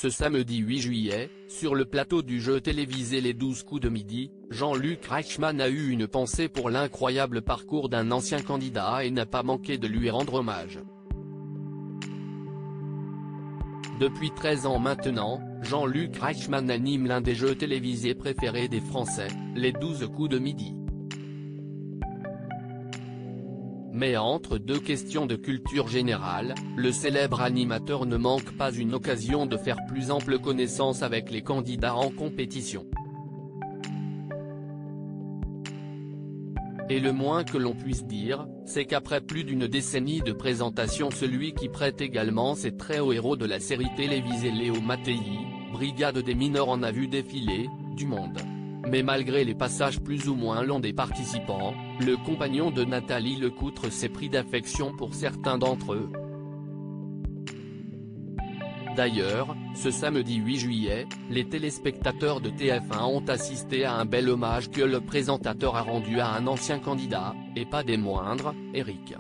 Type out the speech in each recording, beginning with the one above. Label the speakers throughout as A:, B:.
A: Ce samedi 8 juillet, sur le plateau du jeu télévisé Les 12 coups de midi, Jean-Luc Reichmann a eu une pensée pour l'incroyable parcours d'un ancien candidat et n'a pas manqué de lui rendre hommage. Depuis 13 ans maintenant, Jean-Luc Reichmann anime l'un des jeux télévisés préférés des Français, Les 12 coups de midi. Mais entre deux questions de culture générale, le célèbre animateur ne manque pas une occasion de faire plus ample connaissance avec les candidats en compétition. Et le moins que l'on puisse dire, c'est qu'après plus d'une décennie de présentation, celui qui prête également ses traits au héros de la série télévisée Léo Mattei, Brigade des mineurs, en a vu défiler du monde. Mais malgré les passages plus ou moins longs des participants, le compagnon de Nathalie Lecoutre s'est pris d'affection pour certains d'entre eux. D'ailleurs, ce samedi 8 juillet, les téléspectateurs de TF1 ont assisté à un bel hommage que le présentateur a rendu à un ancien candidat, et pas des moindres, Éric.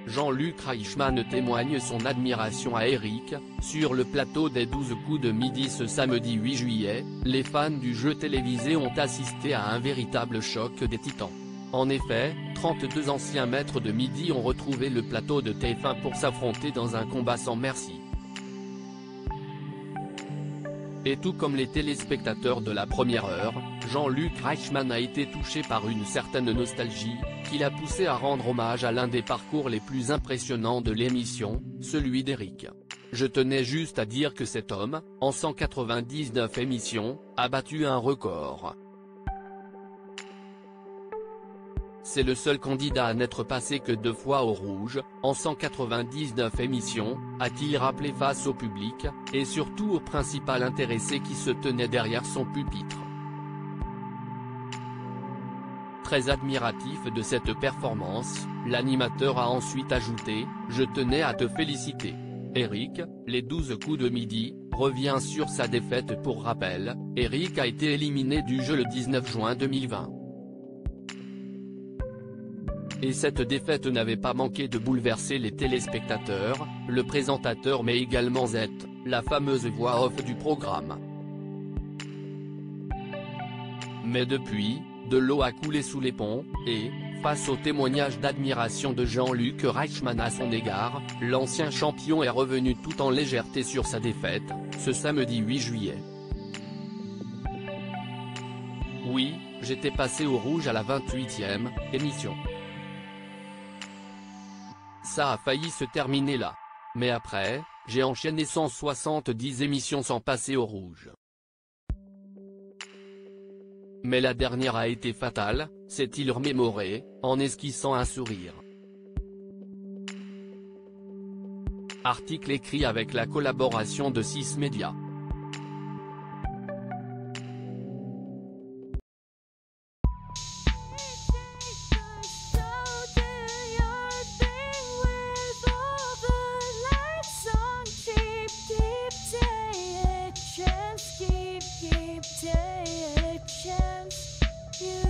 A: Jean-Luc Reichmann témoigne son admiration à Éric. Sur le plateau des 12 coups de midi ce samedi 8 juillet, les fans du jeu télévisé ont assisté à un véritable choc des titans. En effet, 32 anciens maîtres de midi ont retrouvé le plateau de TF1 pour s'affronter dans un combat sans merci. Et tout comme les téléspectateurs de la première heure, Jean-Luc Reichmann a été touché par une certaine nostalgie, qui l'a poussé à rendre hommage à l'un des parcours les plus impressionnants de l'émission, celui d'Éric. Je tenais juste à dire que cet homme, en 199 émissions, a battu un record. C'est le seul candidat à n'être passé que 2 fois au rouge, en 199 émissions, a-t-il rappelé face au public, et surtout au principal intéressé qui se tenait derrière son pupitre. Très admiratif de cette performance, l'animateur a ensuite ajouté « Je tenais à te féliciter. Éric, les 12 coups de midi », revient sur sa défaite. Pour rappel, Éric a été éliminé du jeu le 19 juin 2020. Et cette défaite n'avait pas manqué de bouleverser les téléspectateurs, le présentateur mais également Z, la fameuse voix off du programme. Mais depuis, de l'eau a coulé sous les ponts, et, face au témoignage d'admiration de Jean-Luc Reichmann à son égard, l'ancien champion est revenu tout en légèreté sur sa défaite, ce samedi 8 juillet. Oui, j'étais passé au rouge à la 28e émission. Ça a failli se terminer là. Mais après, j'ai enchaîné 170 émissions sans passer au rouge. Mais la dernière a été fatale, s'est-il remémoré, en esquissant un sourire. Article écrit avec la collaboration de 6 médias.
B: Keep taking a chance. You